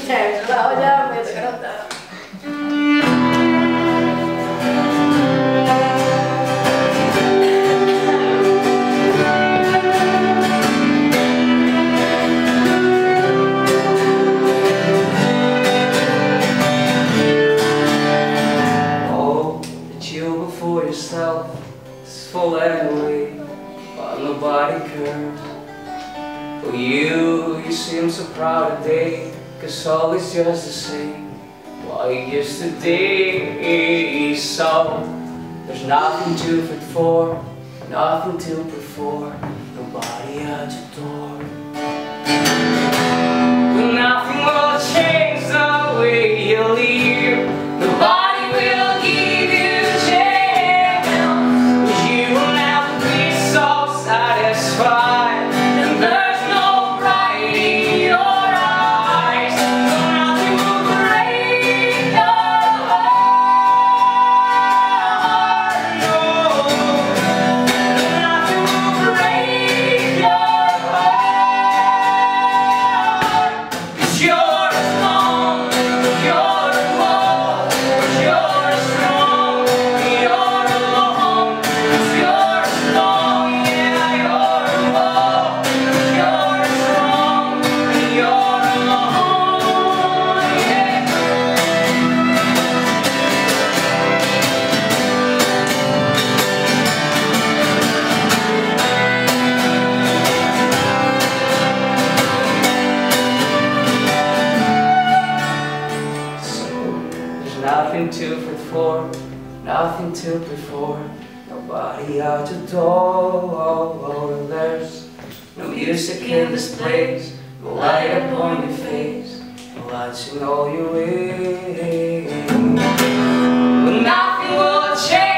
Cioè, bravo già, mi ha cantare. For yourself, it's full anyway, but nobody cares. For you seem so proud today, 'cause all is just the same like yesterday. So there's nothing to fit for, nothing to pray for, nobody at your door. But nothing will change the way you leave. Nobody will give you nothing to fit for, nothing to pray for, nobody at your door. There's no music in this place, no light upon your face, no lights in all your ways. But nothing will change.